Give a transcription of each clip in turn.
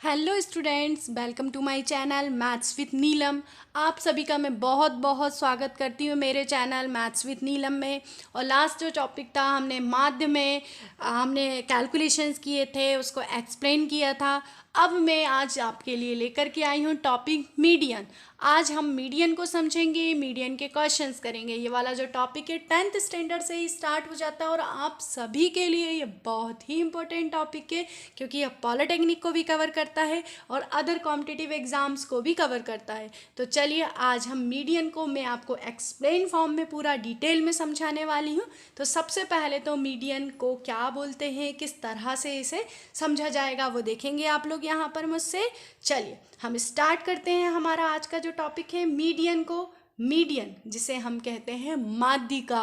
Hello students, welcome to my channel maths with Neelam. आप सभी का मैं बहुत बहुत स्वागत करती हूँ मेरे चैनल मैथ्स विथ नीलम में। और लास्ट जो टॉपिक था हमने माध्य में हमने कैलकुलेशंस किए थे, उसको एक्सप्लेन किया था। अब मैं आज आपके लिए लेकर के आई हूँ टॉपिक मीडियन। आज हम मीडियन को समझेंगे, मीडियन के क्वेश्चंस करेंगे। ये वाला जो टॉपिक है 10th स्टैंडर्ड से ही स्टार्ट हो जाता है और आप सभी के लिए ये बहुत ही इम्पोर्टेंट टॉपिक है, क्योंकि यह पॉलिटेक्निक को भी कवर करता है और अदर कॉम्पिटिटिव एग्जाम्स को भी कवर करता है। तो चलिए आज हम मीडियन को मैं आपको एक्सप्लेन फॉर्म में पूरा डिटेल में समझाने वाली हूँ। तो सबसे पहले तो मीडियन को क्या बोलते हैं, किस तरह से इसे समझा जाएगा, वो देखेंगे आप लोग यहाँ पर मुझसे। चलिए हम स्टार्ट करते हैं हमारा आज का जो टॉपिक है मीडियन को। मीडियन जिसे हम कहते हैं माध्यिका,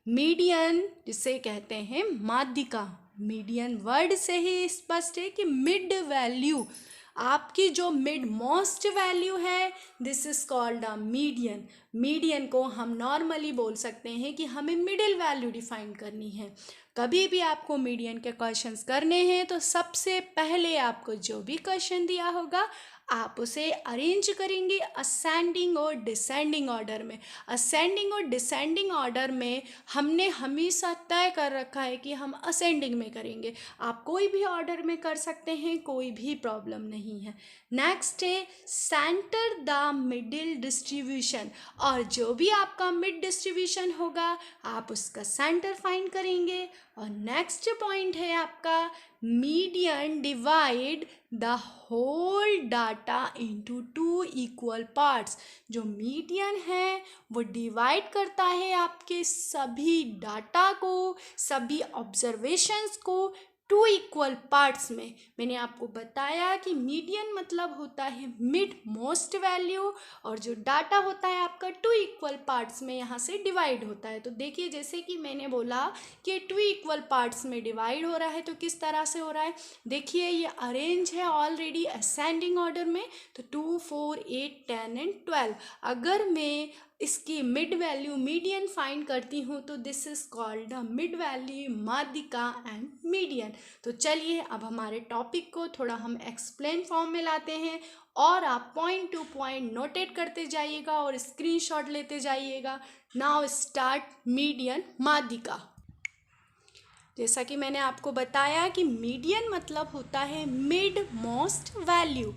मीडियन जिसे कहते हैं माध्यिका। मीडियन वर्ड से ही स्पष्ट है कि मिड वैल्यू, आपकी जो मिड मोस्ट वैल्यू है, this is called a median. Median को हम नॉर्मली बोल सकते हैं कि हमें मिडिल वैल्यू डिफाइन करनी है। कभी भी आपको मीडियन के क्वेश्चंस करने हैं तो सबसे पहले आपको जो भी क्वेश्चन दिया होगा आप उसे अरेंज करेंगे असेंडिंग और डिसेंडिंग ऑर्डर में। असेंडिंग और डिसेंडिंग ऑर्डर में हमने हमेशा तय कर रखा है कि हम असेंडिंग में करेंगे। आप कोई भी ऑर्डर में कर सकते हैं, कोई भी प्रॉब्लम नहीं है। नेक्स्ट है सेंटर द मिडिल डिस्ट्रीब्यूशन, और जो भी आपका मिड डिस्ट्रीब्यूशन होगा आप उसका सेंटर फाइंड करेंगे। और नेक्स्ट पॉइंट है आपका median divide the whole data into two equal parts. जो मीडियन है वो डिवाइड करता है आपके सभी डाटा को, सभी ऑब्जर्वेशंस को टू इक्वल पार्ट्स में। मैंने आपको बताया कि मीडियन मतलब होता है मिड मोस्ट वैल्यू, और जो डाटा होता है आपका टू इक्वल पार्ट्स में यहाँ से डिवाइड होता है। तो देखिए जैसे कि मैंने बोला कि टू इक्वल पार्ट्स में डिवाइड हो रहा है, तो किस तरह से हो रहा है देखिए, ये अरेंज है ऑलरेडी असेंडिंग ऑर्डर में। तो 2, 4, 8, 10 एंड 12। अगर मैं इसकी मिड वैल्यू मीडियन फाइंड करती हूँ तो this is called the mid value माध्यिका एंड मीडियन। तो चलिए अब हमारे टॉपिक को थोड़ा हम एक्सप्लेन फॉर्म में लाते हैं, और आप पॉइंट टू पॉइंट नोटेट करते जाइएगा और स्क्रीनशॉट लेते जाइएगा। नाउ स्टार्ट मीडियन माध्यिका। जैसा कि मैंने आपको बताया कि मीडियन मतलब होता है मिड मोस्ट वैल्यू।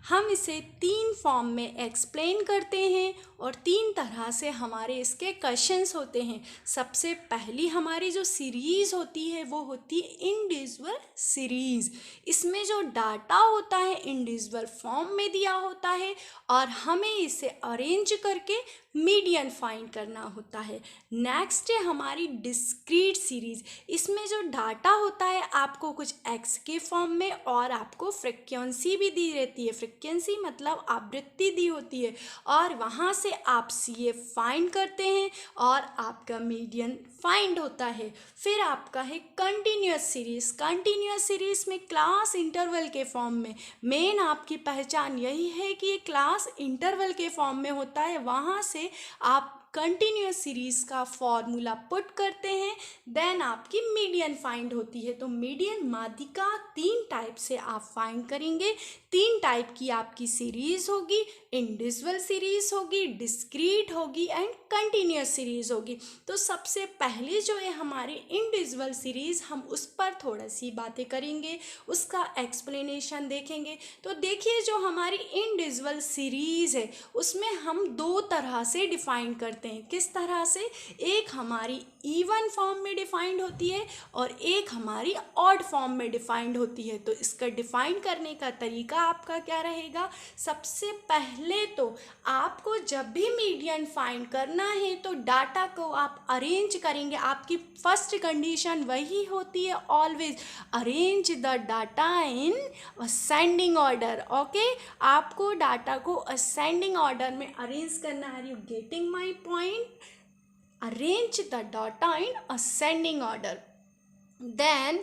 हम इसे 3 फॉर्म में एक्सप्लेन करते हैं और 3 तरह से हमारे इसके क्वेश्चंस होते हैं। सबसे पहली हमारी जो सीरीज़ होती है वो होती है इंडिविजुअल सीरीज़। इसमें जो डाटा होता है इंडिविजुअल फॉर्म में दिया होता है और हमें इसे अरेंज करके मीडियन फाइंड करना होता है। नेक्स्ट है हमारी डिस्क्रीट सीरीज़। इसमें जो डाटा होता है आपको कुछ एक्स के फॉर्म में और आपको फ्रीक्वेंसी भी दी रहती है। फ्रीक्वेंसी मतलब आवृत्ति दी होती है, और वहाँ से आप सी ए फाइंड करते हैं और आपका मीडियन फाइंड होता है। फिर आपका है कंटिन्यूस सीरीज़। कंटिन्यूस सीरीज़ में क्लास इंटरवल के फॉर्म में। मेन आपकी पहचान यही है कि ये क्लास इंटरवल के फॉर्म में होता है, वहाँ से आप कंटिन्यूस सीरीज़ का फॉर्मूला पुट करते हैं, देन आपकी मीडियन फाइंड होती है। तो मीडियन माध्यिका 3 टाइप से आप फाइंड करेंगे। 3 टाइप की आपकी सीरीज़ होगी, इंडिविजुअल सीरीज़ होगी, डिस्क्रीट होगी एंड कंटिन्यूस सीरीज़ होगी। तो सबसे पहले जो है हमारी इंडिविजुअल सीरीज़, हम उस पर थोड़ा सी बातें करेंगे, उसका एक्सप्लेनेशन देखेंगे। तो देखिए जो हमारी इंडिविजुअल सीरीज़ है उसमें हम 2 तरह से डिफाइन करते हैं। किस तरह से? एक हमारी इवन फॉर्म में डिफाइंड होती है और एक हमारी ऑड फॉर्म में डिफाइंड होती है। तो इसका डिफाइन करने का तरीका आपका क्या रहेगा? सबसे पहले तो आपको जब भी मीडियन फाइंड करना है तो डाटा को आप अरेंज करेंगे। आपकी फर्स्ट कंडीशन वही होती है, always arrange the data in ascending order. Okay, आपको डाटा को असेंडिंग ऑर्डर में अरेंज करना है। Are you getting my point? Arrange the data in ascending order. Then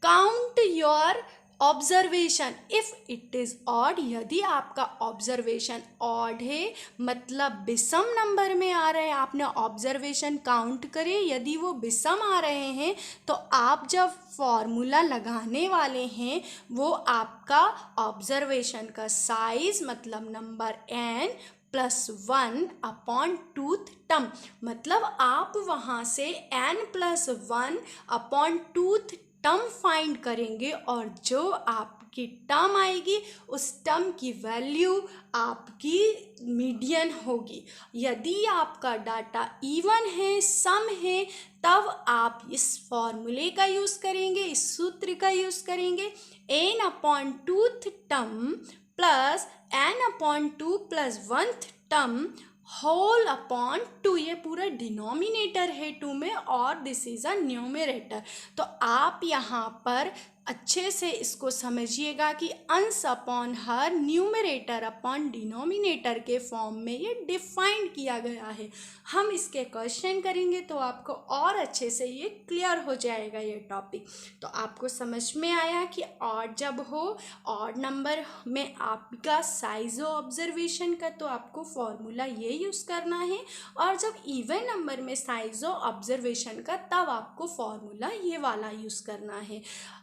count your observation, if it is odd, यदि आपका observation odd है मतलब विषम नंबर में आ रहे हैं, आपने ऑब्जर्वेशन काउंट करे, यदि वो विषम आ रहे हैं तो आप जब फॉर्मूला लगाने वाले हैं वो आपका ऑब्जर्वेशन का साइज मतलब नंबर n +1/2th टर्म, मतलब आप वहाँ से n+1/2th टर्म फाइंड करेंगे और जो आपकी टर्म आएगी उस टर्म की वैल्यू आपकी मीडियन होगी। यदि आपका डाटा इवन है, सम है, तब आप इस फॉर्मूले का यूज़ करेंगे, इस सूत्र का यूज़ करेंगे, n/2th term plus n/2 + 1th term whole upon 2, ये पूरा डिनोमिनेटर है 2 में और दिस इज़ अ न्यूमरेटर। तो आप यहाँ पर अच्छे से इसको समझिएगा कि अंश upon her numerator upon denominator के फॉर्म में ये डिफाइन किया गया है। हम इसके क्वेश्चन करेंगे तो आपको और अच्छे से ये क्लियर हो जाएगा ये टॉपिक। तो आपको समझ में आया कि ऑड जब हो, ऑड नंबर में आपका साइज हो ऑब्जर्वेशन का, तो आपको फॉर्मूला ये यूज़ करना है, और जब इवन नंबर में साइज हो ऑब्जर्वेशन का तब आपको फॉर्मूला ये वाला यूज़ करना है।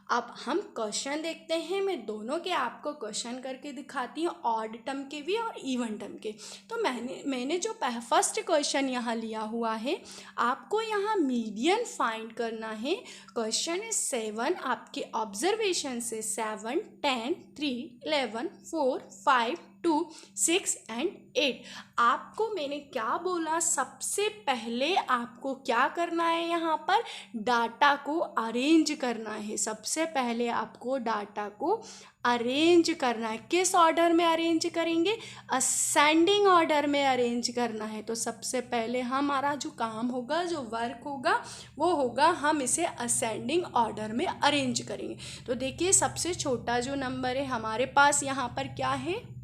अब हम क्वेश्चन देखते हैं, मैं दोनों के आपको क्वेश्चन करके दिखाती हूँ, ऑड टर्म के भी और इवन टर्म के। तो मैंने जो फर्स्ट क्वेश्चन यहाँ लिया हुआ है, आपको यहाँ मीडियन फाइंड करना है। क्वेश्चन इज 7, आपके ऑब्जर्वेशन से 7, 10, 3, 11, 4, 5, 2, 6 एंड 8। आपको मैंने क्या बोला, सबसे पहले आपको क्या करना है, यहाँ पर डाटा को अरेंज करना है। सबसे पहले आपको डाटा को अरेंज करना है। किस ऑर्डर में अरेंज करेंगे, असेंडिंग ऑर्डर में अरेंज करना है। तो सबसे पहले हमारा जो काम होगा, जो वर्क होगा, वो होगा हम इसे असेंडिंग ऑर्डर में अरेंज करेंगे। तो देखिए सबसे छोटा जो नंबर है हमारे पास यहाँ पर क्या है,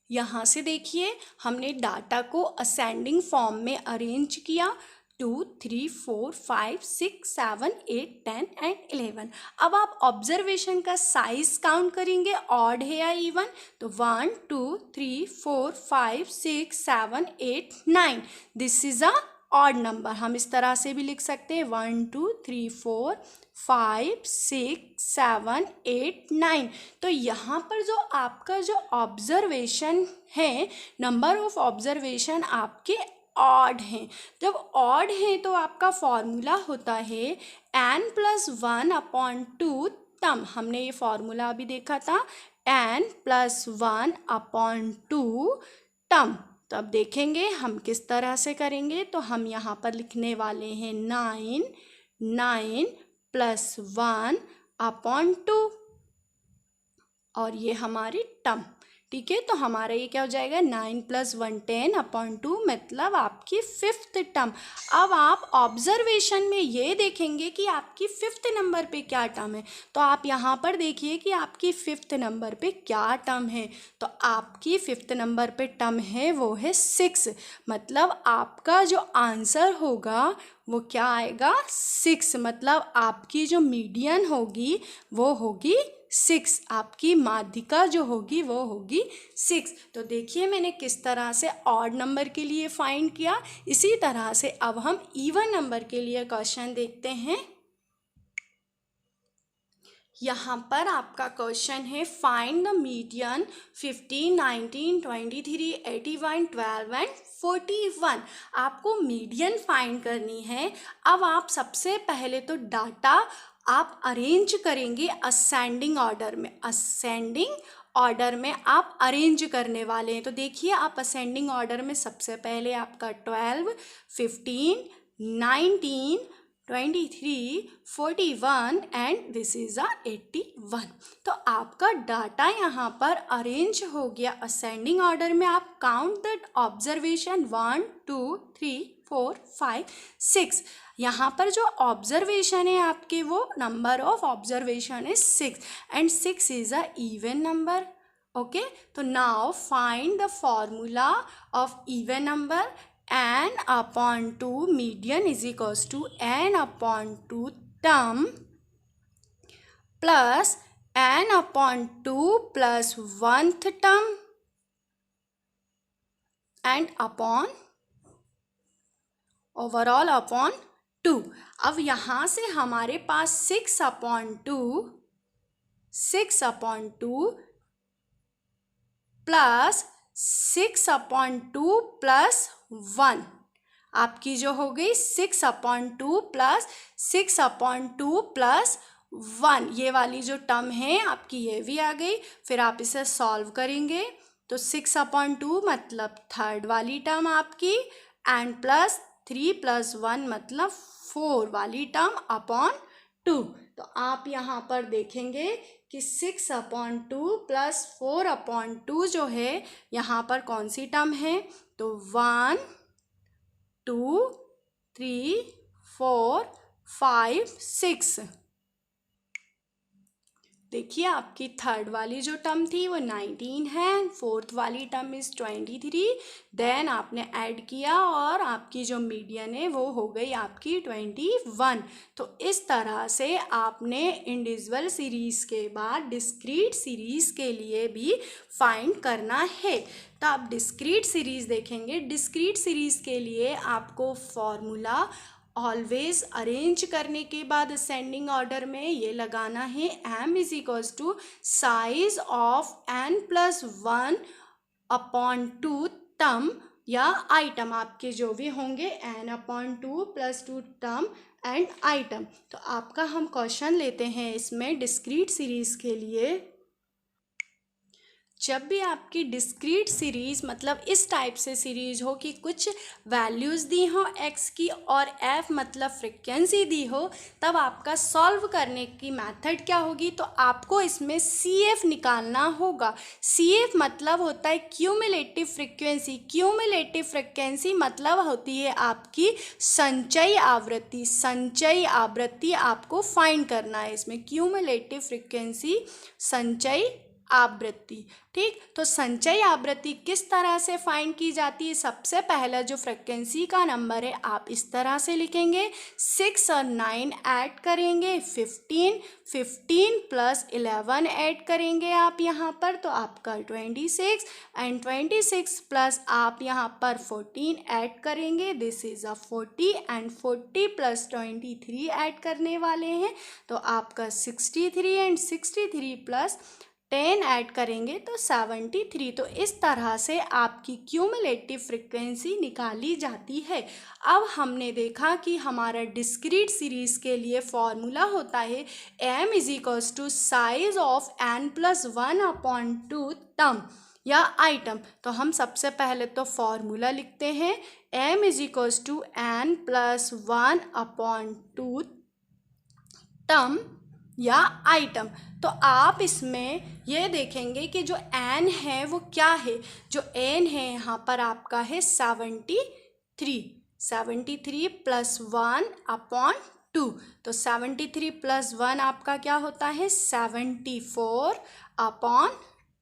यहाँ से देखिए हमने डाटा को असेंडिंग फॉर्म में अरेंज किया, 2, 3, 4, 5, 6, 7, 8, 10 एंड 11। अब आप ऑब्जर्वेशन का साइज काउंट करेंगे, ऑड है या इवन, तो 1, 2, 3, 4, 5, 6, 7, 8, 9, this is a odd number. हम इस तरह से भी लिख सकते हैं 1, 2, 3, 4, 5, 6, 7, 8, 9। तो यहाँ पर जो आपका जो ऑब्जर्वेशन है, नंबर ऑफ ऑब्जर्वेशन आपके ऑड हैं। जब ऑड हैं तो आपका फॉर्मूला होता है n+1/2 टर्म। हमने ये फॉर्मूला अभी देखा था, n+1/2 टर्म। तो अब देखेंगे हम किस तरह से करेंगे। तो हम यहाँ पर लिखने वाले हैं 9 + 1/2 और ये हमारी टर्म, ठीक है। तो हमारा ये क्या हो जाएगा, 9 + 1 10/2, मतलब आपकी 5th टर्म। अब आप ऑब्जर्वेशन में ये देखेंगे कि आपकी 5th नंबर पे क्या टर्म है। तो आप यहाँ पर देखिए कि आपकी 5th नंबर पे क्या टर्म है। तो आपकी 5th नंबर पे टर्म है वो है 6, मतलब आपका जो आंसर होगा वो क्या आएगा, 6। मतलब आपकी जो मीडियन होगी वो होगी 6, आपकी माध्यिका जो होगी वो होगी 6। तो देखिए मैंने किस तरह से ऑड नंबर के लिए फाइंड किया। इसी तरह से अब हम इवन नंबर के लिए क्वेश्चन देखते हैं। यहाँ पर आपका क्वेश्चन है, फाइंड द मीडियन 15, 19, 23, 81, 12 एंड 41। आपको मीडियन फाइंड करनी है। अब आप सबसे पहले तो डाटा आप अरेंज करेंगे असेंडिंग ऑर्डर में। असेंडिंग ऑर्डर में आप अरेंज करने वाले हैं। तो देखिए आप असेंडिंग ऑर्डर में सबसे पहले आपका 12, 15, 19, 23, 41 एंड दिस इज़ 81। तो आपका डाटा यहाँ पर अरेंज हो गया असेंडिंग ऑर्डर में। आप काउंट दैट ऑब्जर्वेशन 1, 2, 3, 4, 5, 6। यहाँ पर जो ऑब्जर्वेशन है आपके, वो number of observation is 6 and 6 is a even number. Okay, तो now find the formula of even number. n/2 median is equals to n/2 term plus n upon 2 plus 1th term and upon overall upon 2। अब यहाँ से हमारे पास 6 upon 2 plus 6 upon 2 plus 1 आपकी जो हो गई 6 अपॉन 2 प्लस 6 अपॉन 2 प्लस 1, ये वाली जो टर्म है आपकी ये भी आ गई। फिर आप इसे सॉल्व करेंगे तो 6 अपॉन 2 मतलब थर्ड वाली टर्म आपकी, एंड प्लस 3 प्लस 1 मतलब 4 वाली टर्म अपॉन 2। तो आप यहाँ पर देखेंगे कि 6 अपॉन 2 प्लस 4 अपॉन 2 जो है यहाँ पर कौन सी टर्म है, तो 1 2 3 4 5 6। देखिए आपकी थर्ड वाली जो टर्म थी वो 19 है, फोर्थ वाली टर्म इज़ 23, देन आपने ऐड किया और आपकी जो मीडियन है वो हो गई आपकी 21। तो इस तरह से आपने इंडिविजुअल सीरीज़ के बाद डिस्क्रीट सीरीज़ के लिए भी फाइंड करना है। तो आप डिस्क्रीट सीरीज़ देखेंगे, डिस्क्रीट सीरीज़ के लिए आपको फॉर्मूला ऑलवेज अरेंज करने के बाद असेंडिंग ऑर्डर में ये लगाना है, m is equals to size of n plus 1 upon 2 term या आइटम, आपके जो भी होंगे n upon 2 plus 2 term and item. तो आपका हम क्वेश्चन लेते हैं इसमें डिस्क्रीट सीरीज़ के लिए। जब भी आपकी डिस्क्रीट सीरीज़ मतलब इस टाइप से सीरीज़ हो कि कुछ वैल्यूज़ दी हो x की और f मतलब फ्रिक्वेंसी दी हो, तब आपका सॉल्व करने की मेथड क्या होगी, तो आपको इसमें CF निकालना होगा। CF मतलब होता है क्यूमुलेटिव फ्रिक्वेंसी। क्यूमुलेटिव फ्रिक्वेंसी मतलब होती है आपकी संचयी आवृत्ति। संचयी आवृत्ति आपको फाइंड करना है इसमें, क्यूमुलेटिव फ्रिक्वेंसी संचयी आवृत्ति। ठीक, तो संचयी आवृत्ति किस तरह से फाइंड की जाती है, सबसे पहला जो फ्रिक्वेंसी का नंबर है आप इस तरह से लिखेंगे, 6 और 9 ऐड करेंगे 15, 15 प्लस 11 ऐड करेंगे आप यहाँ पर तो आपका 26, एंड 26 प्लस आप यहाँ पर 14 ऐड करेंगे, this is a 40, and 40 plus 23 add करने वाले हैं तो आपका 63, एंड 63 प्लस 10 ऐड करेंगे तो 73। तो इस तरह से आपकी क्यूमुलेटिव फ्रिक्वेंसी निकाली जाती है। अब हमने देखा कि हमारा डिस्क्रीट सीरीज़ के लिए फॉर्मूला होता है m is equals to size of n plus 1 upon 2 term या आइटम। तो हम सबसे पहले तो फॉर्मूला लिखते हैं, m is equals to n plus 1 upon 2 term या आइटम। तो आप इसमें ये देखेंगे कि जो n है वो क्या है, जो n है यहाँ पर आपका है 73 प्लस 1 अपॉन 2। तो 73 प्लस 1 आपका क्या होता है 74 अपॉन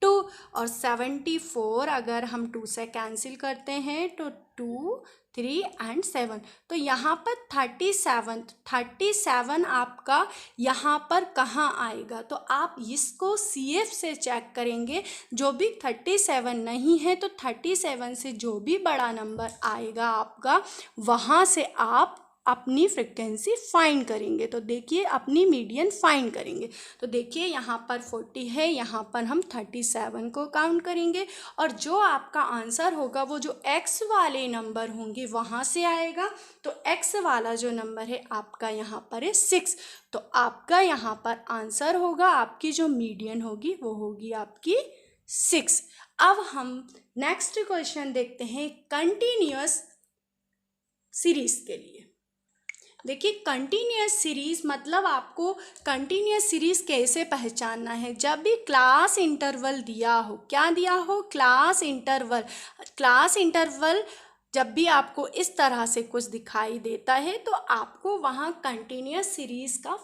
2, और 74 अगर हम 2 से कैंसिल करते हैं तो 2 3 एंड 7, तो यहाँ पर 37 आपका यहाँ पर कहाँ आएगा, तो आप इसको CF से चेक करेंगे। जो भी 37 नहीं है तो 37 से जो भी बड़ा नंबर आएगा आपका वहाँ से आप अपनी फ्रिक्वेंसी फाइंड करेंगे। तो देखिए अपनी मीडियन फाइंड करेंगे। तो देखिए यहाँ पर 40 है, यहाँ पर हम 37 को काउंट करेंगे और जो आपका आंसर होगा वो जो x वाले नंबर होंगे वहाँ से आएगा। तो x वाला जो नंबर है आपका यहाँ पर है 6। तो आपका यहाँ पर आंसर होगा, आपकी जो मीडियन होगी वो होगी आपकी 6। अब हम नेक्स्ट क्वेश्चन देखते हैं कंटिन्यूअस सीरीज़ के लिए। देखिए कंटिन्यूअस सीरीज़ मतलब आपको कंटिन्यूअस सीरीज़ कैसे पहचानना है, जब भी क्लास इंटरवल दिया हो, क्या दिया हो क्लास इंटरवल जब भी आपको इस तरह से कुछ दिखाई देता है तो आपको वहाँ कंटिन्यूअस सीरीज़ का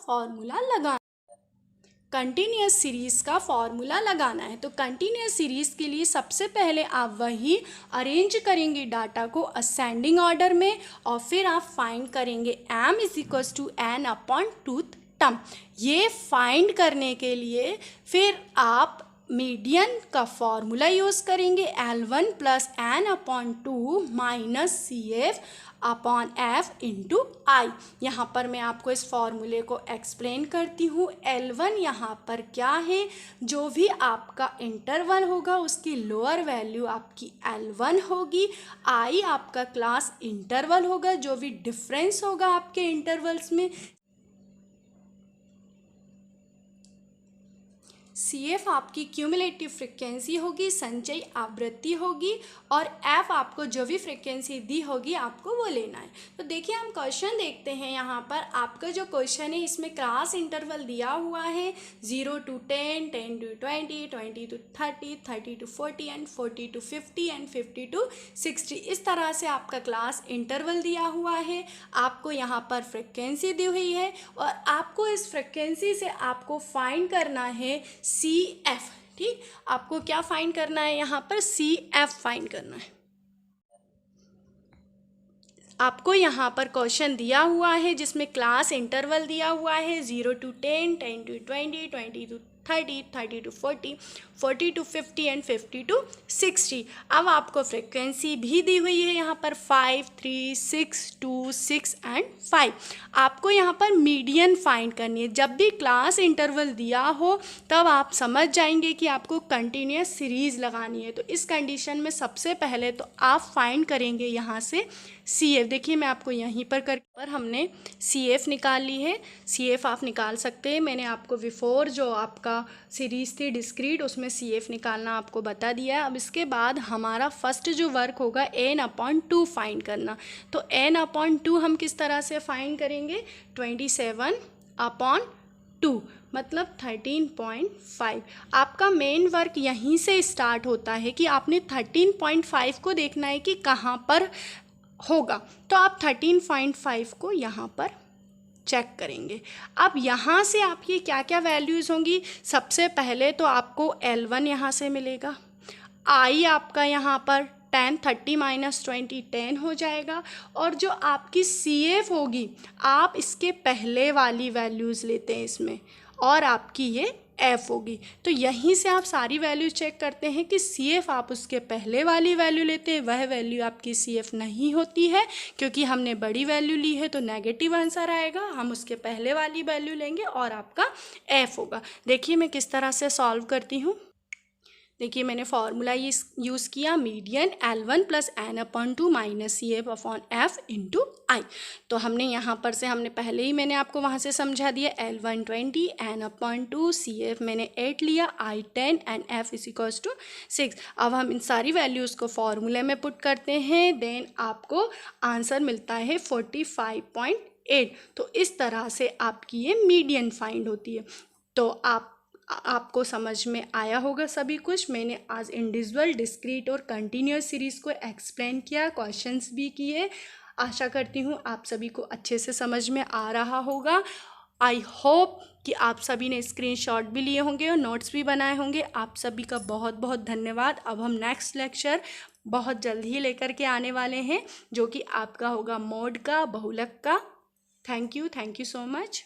फॉर्मूला लगाना है। तो कंटिन्यूअस सीरीज़ के लिए सबसे पहले आप वही अरेंज करेंगे डाटा को असेंडिंग ऑर्डर में और फिर आप फाइंड करेंगे m is equals to n upon 2 term. ये फाइंड करने के लिए फिर आप मीडियन का फॉर्मूला यूज़ करेंगे, L1 plus n/2 minus CF upon F into I. यहाँ पर मैं आपको इस फॉर्मूले को एक्सप्लेन करती हूँ। L1 यहाँ पर क्या है, जो भी आपका इंटरवल होगा उसकी लोअर वैल्यू आपकी L1 होगी। आई आपका क्लास इंटरवल होगा, जो भी डिफरेंस होगा आपके इंटरवल्स में। CF आपकी क्यूमुलेटिव फ्रिक्वेंसी होगी, संचयी आवृत्ति होगी, और F आपको जो भी फ्रिक्वेंसी दी होगी आपको वो लेना है। तो देखिए हम क्वेश्चन देखते हैं। यहाँ पर आपका जो क्वेश्चन है इसमें क्लास इंटरवल दिया हुआ है 0 to 10, 10 to 20, 20 to 30, 30 to 40 and 40 to 50 and 50 to 60। इस तरह से आपका क्लास इंटरवल दिया हुआ है। आपको यहाँ पर फ्रिक्वेंसी दी हुई है और आपको इस फ्रिक्वेंसी से आपको फाइंड करना है CF। ठीक, आपको क्या फाइंड करना है, यहाँ पर CF फाइंड करना है। आपको यहाँ पर क्वेश्चन दिया हुआ है जिसमें क्लास इंटरवल दिया हुआ है 0 to 10, 10 to 20, 20 to 30, 30 to 40, 40 to 50 and 50 to 60। अब आपको फ्रिक्वेंसी भी दी हुई है यहाँ पर 5, 3, 6, 2, 6 एंड 5। आपको यहाँ पर मीडियन फाइंड करनी है। जब भी क्लास इंटरवल दिया हो तब आप समझ जाएंगे कि आपको कंटिन्यूस सीरीज़ लगानी है। तो इस कंडीशन में सबसे पहले तो आप फाइंड करेंगे यहाँ से CF। देखिए मैं आपको यहीं पर हमने CF निकाल ली है। CF आप निकाल सकते हैं। मैंने आपको बिफोर जो आपका सीरीज़ थी डिस्क्रीट उसमें CF निकालना आपको बता दिया है। अब इसके बाद हमारा फर्स्ट जो वर्क होगा n/2 फाइंड करना। तो n/2 हम किस तरह से फाइंड करेंगे, 27/2 मतलब 13.5। आपका मेन वर्क यहीं से स्टार्ट होता है कि आपने 13.5 को देखना है कि कहाँ पर होगा। तो आप 13.5 को यहाँ पर चेक करेंगे। अब यहाँ से आपकी क्या क्या वैल्यूज़ होंगी, सबसे पहले तो आपको L1 यहाँ से मिलेगा। आई आपका यहाँ पर 10, 30 माइनस 20 10 हो जाएगा। और जो आपकी CF होगी आप इसके पहले वाली वैल्यूज़ लेते हैं इसमें, और आपकी ये F होगी। तो यहीं से आप सारी वैल्यू चेक करते हैं कि CF आप उसके पहले वाली वैल्यू लेते हैं, वह वैल्यू आपकी CF नहीं होती है क्योंकि हमने बड़ी वैल्यू ली है तो नेगेटिव आंसर आएगा। हम उसके पहले वाली वैल्यू लेंगे और आपका F होगा। देखिए मैं किस तरह से सॉल्व करती हूँ। देखिए मैंने फार्मूला यूज़ किया, median L1 plus n/2 minus CF upon F into I. तो हमने यहाँ पर से हमने पहले ही मैंने आपको वहाँ से समझा दिया, L1 20, n/2, CF मैंने 8 लिया, I 10 and F is equals to 6। अब हम इन सारी वैल्यूज़ को फार्मूले में पुट करते हैं, देन आपको आंसर मिलता है 45.8। तो इस तरह से आपकी ये मीडियन फाइंड होती है। तो आपको समझ में आया होगा सभी कुछ। मैंने आज इंडिविजुअल, डिस्क्रीट और कंटिन्यूअस सीरीज़ को एक्सप्लेन किया, क्वेश्चंस भी किए। आशा करती हूँ आप सभी को अच्छे से समझ में आ रहा होगा। आई होप कि आप सभी ने स्क्रीनशॉट भी लिए होंगे और नोट्स भी बनाए होंगे। आप सभी का बहुत बहुत धन्यवाद। अब हम नेक्स्ट लेक्चर बहुत जल्द ही लेकर के आने वाले हैं, जो कि आपका होगा मोड का, बहुलक का। Thank you so much.